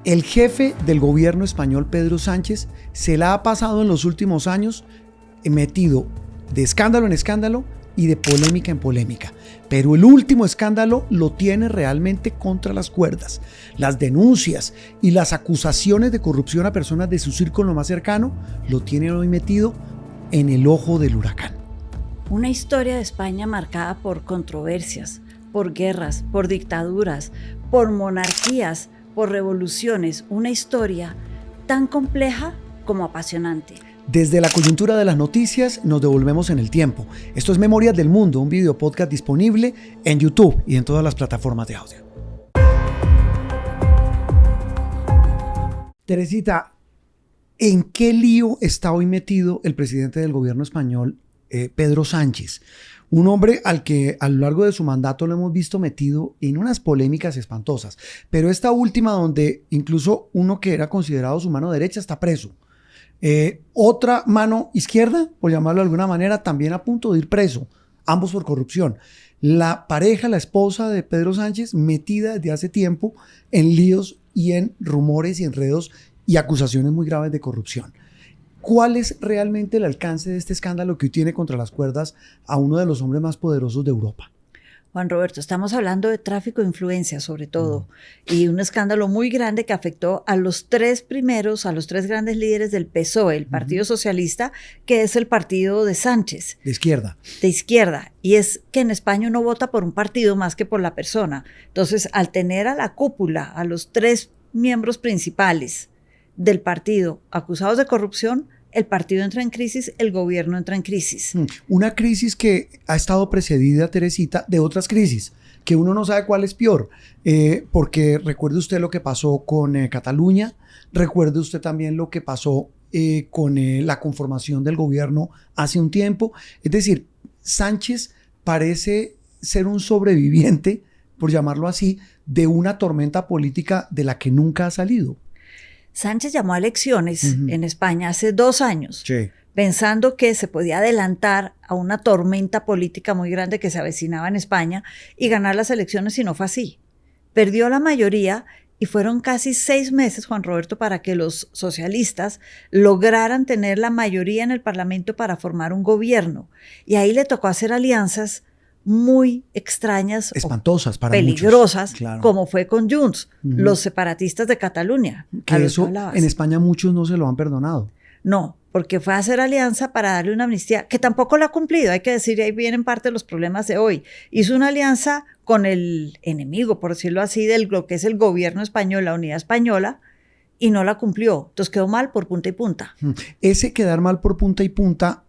El jefe del gobierno español, Pedro Sánchez, se la ha pasado en los últimos años metido de escándalo en escándalo y de polémica en polémica. Pero el último escándalo lo tiene realmente contra las cuerdas. Las denuncias y las acusaciones de corrupción a personas de su círculo más cercano lo tienen hoy metido en el ojo del huracán. Una historia de España marcada por controversias, por guerras, por dictaduras, por monarquías, por revoluciones. Una historia tan compleja como apasionante. Desde la coyuntura de las noticias nos devolvemos en el tiempo. Esto es Memorias del Mundo, un video podcast disponible en YouTube y en todas las plataformas de audio. Teresita, ¿en qué lío está hoy metido el presidente del gobierno español, Pedro Sánchez? Un hombre al que a lo largo de su mandato lo hemos visto metido en unas polémicas espantosas. Pero esta última, donde incluso uno que era considerado su mano derecha está preso. Otra mano izquierda, por llamarlo de alguna manera, también a punto de ir preso, ambos por corrupción. La pareja, la esposa de Pedro Sánchez, metida desde hace tiempo en líos y en rumores y enredos y acusaciones muy graves de corrupción. ¿Cuál es realmente el alcance de este escándalo que hoy tiene contra las cuerdas a uno de los hombres más poderosos de Europa? Juan Roberto, estamos hablando de tráfico de influencia sobre todo, y un escándalo muy grande que afectó a los tres grandes líderes del PSOE, el Partido Socialista, que es el partido de Sánchez. De izquierda. De izquierda. Y es que en España uno vota por un partido más que por la persona. Entonces, al tener a la cúpula, a los tres miembros principales del partido acusados de corrupción, el partido entra en crisis, el gobierno entra en crisis. Una crisis que ha estado precedida, Teresita, de otras crisis, que uno no sabe cuál es peor, porque recuerde usted lo que pasó con Cataluña, recuerde usted también lo que pasó con la conformación del gobierno hace un tiempo. Es decir, Sánchez parece ser un sobreviviente, por llamarlo así, de una tormenta política de la que nunca ha salido. Sánchez llamó a elecciones en España hace 2 años, pensando que se podía adelantar a una tormenta política muy grande que se avecinaba en España y ganar las elecciones, y no fue así. Perdió la mayoría y fueron casi 6 meses, Juan Roberto, para que los socialistas lograran tener la mayoría en el Parlamento para formar un gobierno. Y ahí le tocó hacer alianzas muy extrañas, espantosas, para peligrosas, muchos, claro. Como fue con Junts, los separatistas de Cataluña. Que eso en España muchos no se lo han perdonado. No, porque fue a hacer alianza para darle una amnistía, que tampoco la ha cumplido, hay que decir, y ahí vienen parte de los problemas de hoy. Hizo una alianza con el enemigo, por decirlo así, de lo que es el gobierno español, la Unidad Española, y no la cumplió. Entonces quedó mal por punta y punta. Ese quedar mal por punta y punta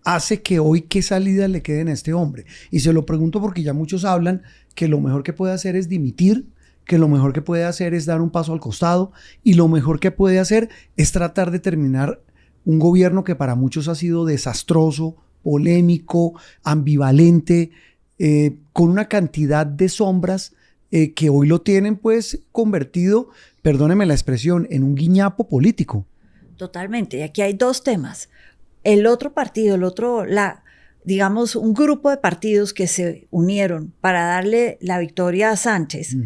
hace que hoy qué salida le queden a este hombre. Y se lo pregunto porque ya muchos hablan que lo mejor que puede hacer es dimitir, que lo mejor que puede hacer es dar un paso al costado, y lo mejor que puede hacer es tratar de terminar un gobierno que para muchos ha sido desastroso, polémico, ambivalente, con una cantidad de sombras que hoy lo tienen pues convertido, perdóneme la expresión, en un guiñapo político. Totalmente. Y aquí hay 2 temas. El otro partido, digamos, un grupo de partidos que se unieron para darle la victoria a Sánchez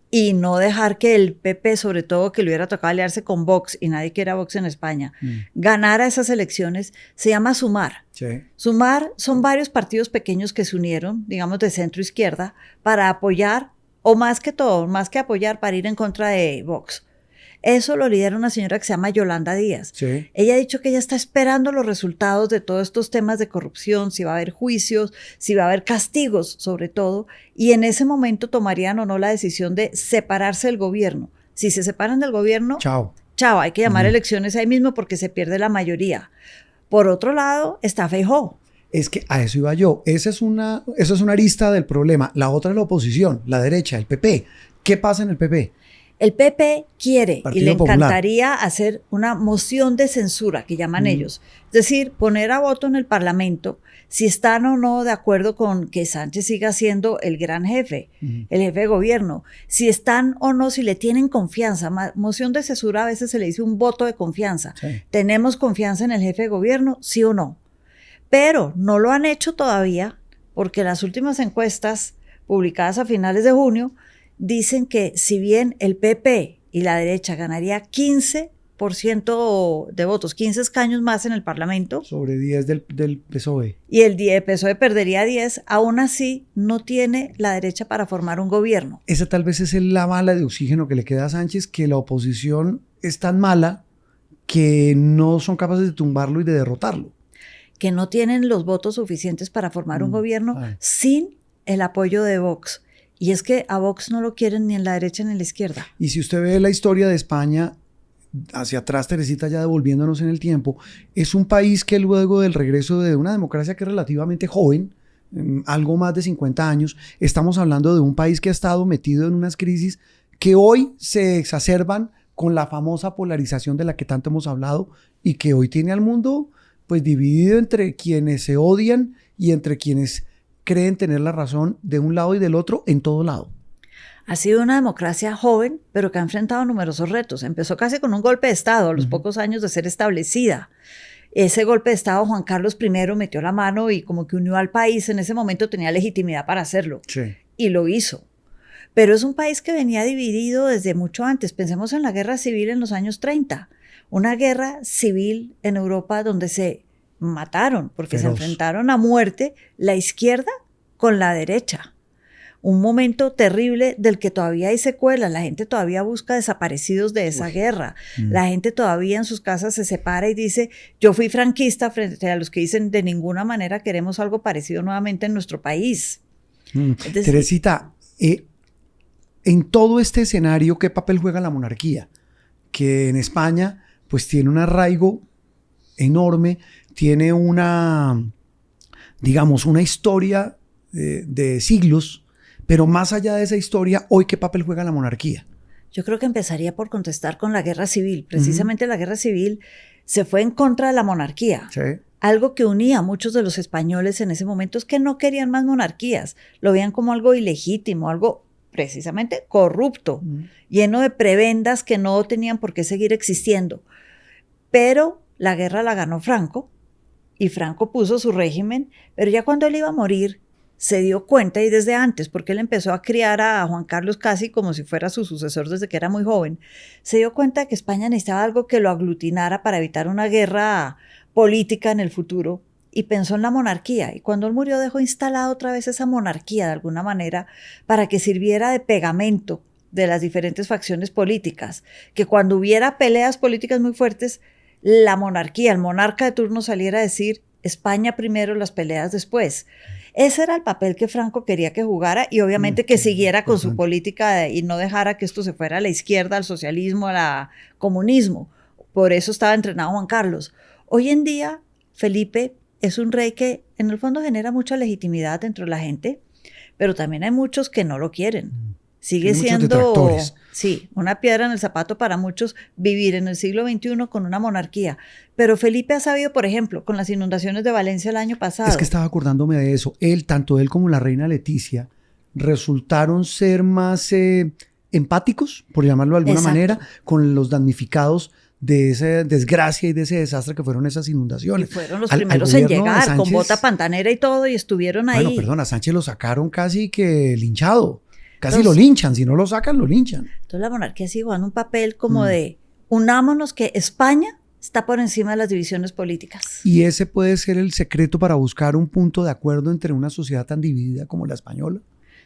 y no dejar que el PP, sobre todo, que le hubiera tocado aliarse con Vox, y nadie quiere a Vox en España, ganara esas elecciones, se llama Sumar. Sí. Sumar son varios partidos pequeños que se unieron, digamos, de centro izquierda, para apoyar, o más que todo, más que apoyar, para ir en contra de Vox. Eso lo lidera una señora que se llama Yolanda Díaz. Sí. Ella ha dicho que ella está esperando los resultados de todos estos temas de corrupción, si va a haber juicios, si va a haber castigos sobre todo, y en ese momento tomarían o no la decisión de separarse del gobierno. Si se separan del gobierno, chao, hay que llamar elecciones ahí mismo porque se pierde la mayoría. Por otro lado está Feijóo. Es que a eso iba yo. Esa es una arista del problema. La otra es la oposición, la derecha, el PP. ¿Qué pasa en el PP? El PP quiere Partido y le Popular. encantaría hacer una moción de censura, que llaman ellos. Es decir, poner a voto en el Parlamento si están o no de acuerdo con que Sánchez siga siendo el gran jefe, el jefe de gobierno. Si están o no, si le tienen confianza. Moción de censura a veces se le dice un voto de confianza. Sí. ¿Tenemos confianza en el jefe de gobierno? ¿Sí o no? Pero no lo han hecho todavía porque las últimas encuestas publicadas a finales de junio dicen que si bien el PP y la derecha ganaría 15% de votos, 15 escaños más en el Parlamento. Sobre 10 del PSOE. Y el PSOE perdería 10, aún así no tiene la derecha para formar un gobierno. Esa tal vez es la bala de oxígeno que le queda a Sánchez, que la oposición es tan mala que no son capaces de tumbarlo y de derrotarlo. Que no tienen los votos suficientes para formar un gobierno sin el apoyo de Vox. Y es que a Vox no lo quieren ni en la derecha ni en la izquierda. Y si usted ve la historia de España, hacia atrás, Teresita, ya devolviéndonos en el tiempo, es un país que luego del regreso de una democracia que es relativamente joven, algo más de 50 años, estamos hablando de un país que ha estado metido en unas crisis que hoy se exacerban con la famosa polarización de la que tanto hemos hablado y que hoy tiene al mundo pues dividido entre quienes se odian y entre quienes creen tener la razón de un lado y del otro en todo lado. Ha sido una democracia joven, pero que ha enfrentado numerosos retos. Empezó casi con un golpe de Estado a los pocos años de ser establecida. Ese golpe de Estado, Juan Carlos I metió la mano y como que unió al país. En ese momento tenía legitimidad para hacerlo. Sí. Y lo hizo. Pero es un país que venía dividido desde mucho antes. Pensemos en la guerra civil en los años 30. Una guerra civil en Europa donde se mataron, porque se enfrentaron a muerte la izquierda con la derecha. Un momento terrible del que todavía hay secuelas. La gente todavía busca desaparecidos de esa guerra. La gente todavía en sus casas se separa y dice, yo fui franquista, frente a los que dicen, de ninguna manera queremos algo parecido nuevamente en nuestro país. Entonces, Teresita, en todo este escenario, ¿qué papel juega la monarquía? Que en España pues tiene un arraigo enorme, tiene una, digamos, una historia de siglos. Pero más allá de esa historia, hoy, ¿qué papel juega la monarquía? Yo creo que empezaría por contestar con la guerra civil. Precisamente la guerra civil se fue en contra de la monarquía. Sí. Algo que unía a muchos de los españoles en ese momento es que no querían más monarquías. Lo veían como algo ilegítimo, algo precisamente corrupto, lleno de prebendas que no tenían por qué seguir existiendo. Pero la guerra la ganó Franco y Franco puso su régimen, pero ya cuando él iba a morir, se dio cuenta, y desde antes, porque él empezó a criar a Juan Carlos casi como si fuera su sucesor desde que era muy joven, se dio cuenta de que España necesitaba algo que lo aglutinara para evitar una guerra política en el futuro, y pensó en la monarquía. Y cuando él murió dejó instalada otra vez esa monarquía de alguna manera para que sirviera de pegamento de las diferentes facciones políticas, que cuando hubiera peleas políticas muy fuertes, la monarquía, el monarca de turno saliera a decir España primero, las peleas después. Ese era el papel que Franco quería que jugara y obviamente que siguiera con su política y no dejara que esto se fuera a la izquierda, al socialismo, al comunismo. Por eso estaba entrenado Juan Carlos. Hoy en día, Felipe es un rey que en el fondo genera mucha legitimidad dentro de la gente, pero también hay muchos que no lo quieren. Sigue siendo, sí, una piedra en el zapato para muchos vivir en el siglo XXI con una monarquía. Pero Felipe ha sabido, por ejemplo, con las inundaciones de Valencia el año pasado. Es que estaba acordándome de eso. Tanto él como la reina Leticia resultaron ser más empáticos, por llamarlo de alguna manera, con los damnificados de esa desgracia y de ese desastre que fueron esas inundaciones. Y fueron los primeros en llegar, Sánchez, con bota pantanera y todo, y estuvieron ahí. Bueno, perdón, a Sánchez lo sacaron casi que linchado. Casi lo linchan, si no lo sacan, lo linchan. Entonces la monarquía sigue jugando un papel como de unámonos que España está por encima de las divisiones políticas. Y ese puede ser el secreto para buscar un punto de acuerdo entre una sociedad tan dividida como la española.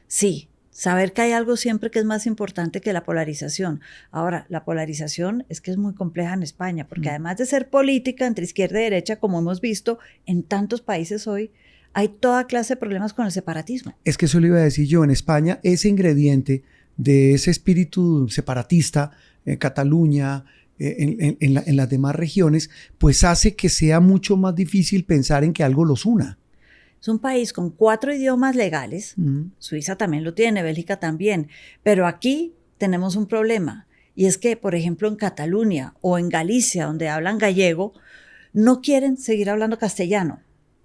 Sí, saber que hay algo siempre que es más importante que la polarización. Ahora, la polarización es que es muy compleja en España, porque además de ser política entre izquierda y derecha, como hemos visto en tantos países hoy, hay toda clase de problemas con el separatismo. Es que eso le iba a decir yo. En España, ese ingrediente de ese espíritu separatista, en Cataluña, en las demás regiones, pues hace que sea mucho más difícil pensar en que algo los una. Es un país con 4 idiomas legales. Suiza también lo tiene, Bélgica también. Pero aquí tenemos un problema. Y es que, por ejemplo, en Cataluña o en Galicia, donde hablan gallego, no quieren seguir hablando castellano.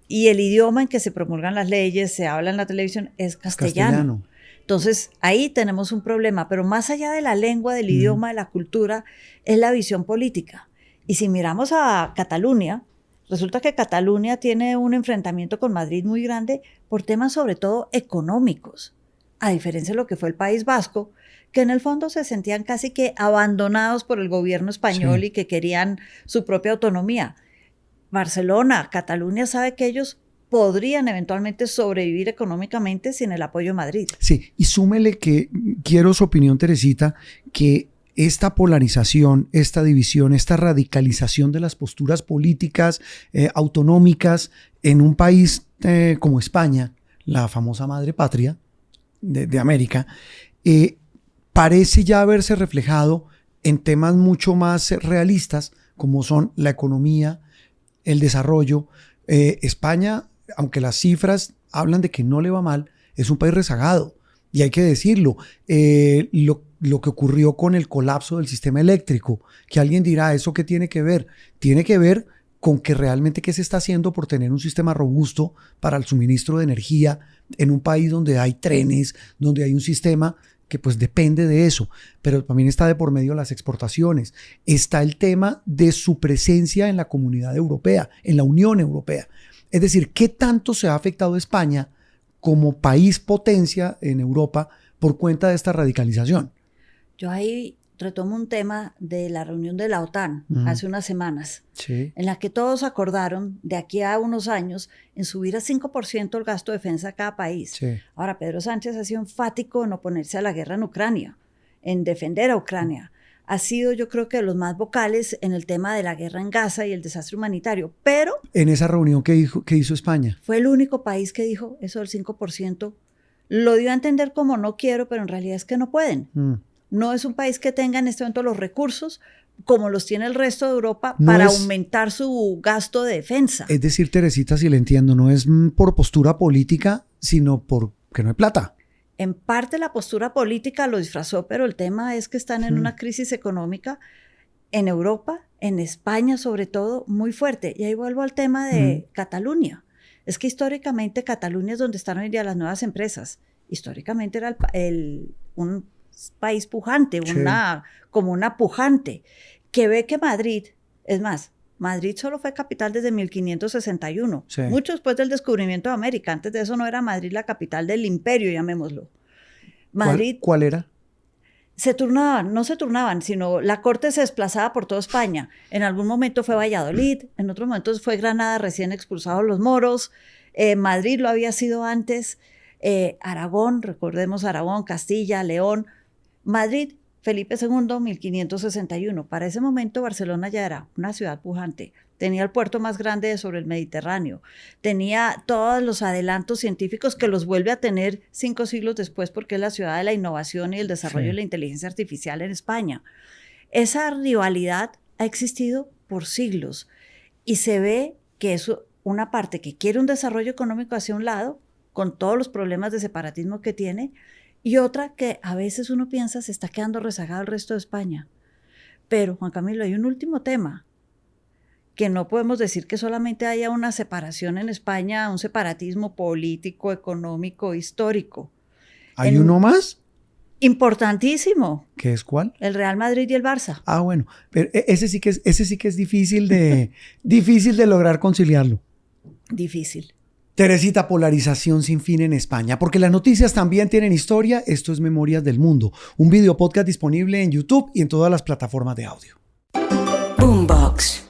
Y el idioma en que se promulgan las leyes, se habla en la televisión, es castellano. Entonces, ahí tenemos un problema, pero más allá de la lengua, del idioma, de la cultura, es la visión política. Y si miramos a Cataluña, resulta que Cataluña tiene un enfrentamiento con Madrid muy grande por temas sobre todo económicos, a diferencia de lo que fue el País Vasco, que en el fondo se sentían casi que abandonados por el gobierno español Sí. y que querían su propia autonomía. Barcelona, Cataluña sabe que ellos podrían eventualmente sobrevivir económicamente sin el apoyo de Madrid. Sí, y súmele que quiero su opinión, Teresita, que esta polarización, esta división, esta radicalización de las posturas políticas autonómicas en un país como España, la famosa madre patria de América, parece ya haberse reflejado en temas mucho más realistas, como son la economía, el desarrollo. España, aunque las cifras hablan de que no le va mal, es un país rezagado. Y hay que decirlo, lo que ocurrió con el colapso del sistema eléctrico, que alguien dirá, ¿eso qué tiene que ver? Tiene que ver con que realmente qué se está haciendo por tener un sistema robusto para el suministro de energía en un país donde hay trenes, donde hay un sistema que pues depende de eso, pero también está de por medio las exportaciones. Está el tema de su presencia en la comunidad europea, en la Unión Europea. Es decir, ¿qué tanto se ha afectado España como país potencia en Europa por cuenta de esta radicalización? Yo ahí retomo un tema de la reunión de la OTAN hace unas semanas, Sí. en la que todos acordaron de aquí a unos años en subir a 5% el gasto de defensa de cada país. Sí. Ahora, Pedro Sánchez ha sido enfático en oponerse a la guerra en Ucrania, en defender a Ucrania. Ha sido, yo creo que de los más vocales en el tema de la guerra en Gaza y el desastre humanitario, pero En esa reunión que hizo España. fue el único país que dijo eso del 5%. Lo dio a entender como no quiero, pero en realidad es que no pueden. No es un país que tenga en este momento los recursos como los tiene el resto de Europa para aumentar su gasto de defensa. Es decir, Teresita, si le entiendo, no es por postura política, sino porque no hay plata. En parte la postura política lo disfrazó, pero el tema es que están en una crisis económica en Europa, en España sobre todo, muy fuerte. Y ahí vuelvo al tema de Cataluña. Es que históricamente Cataluña es donde están hoy en día las nuevas empresas. Históricamente era un país pujante, como una pujante, que ve que Madrid, es más, Madrid solo fue capital desde 1561, mucho después del descubrimiento de América. Antes de eso no era Madrid la capital del imperio, llamémoslo. Madrid, ¿Cuál era? No se turnaban, sino la corte se desplazaba por toda España. En algún momento fue Valladolid, en otros momentos fue Granada, recién expulsados los moros. Madrid lo había sido antes. Aragón, recordemos Aragón, Castilla, León. Madrid, Felipe II, 1561. Para ese momento Barcelona ya era una ciudad pujante. Tenía el puerto más grande sobre el Mediterráneo. Tenía todos los adelantos científicos que los vuelve a tener 5 siglos después porque es la ciudad de la innovación y el desarrollo de la inteligencia artificial en España. Esa rivalidad ha existido por siglos y se ve que es una parte que quiere un desarrollo económico hacia un lado, con todos los problemas de separatismo que tiene, y otra que a veces uno piensa se está quedando rezagado el resto de España. Pero, Juan Camilo, hay un último tema, que no podemos decir que solamente haya una separación en España, un separatismo político, económico, histórico. ¿Hay uno más? Importantísimo. ¿Qué es cuál? El Real Madrid y el Barça. Ah, bueno, pero ese sí que es difícil de lograr conciliarlo. Difícil. Teresita, polarización sin fin en España, porque las noticias también tienen historia. Esto es Memorias del Mundo, un video podcast disponible en YouTube y en todas las plataformas de audio. Boombox.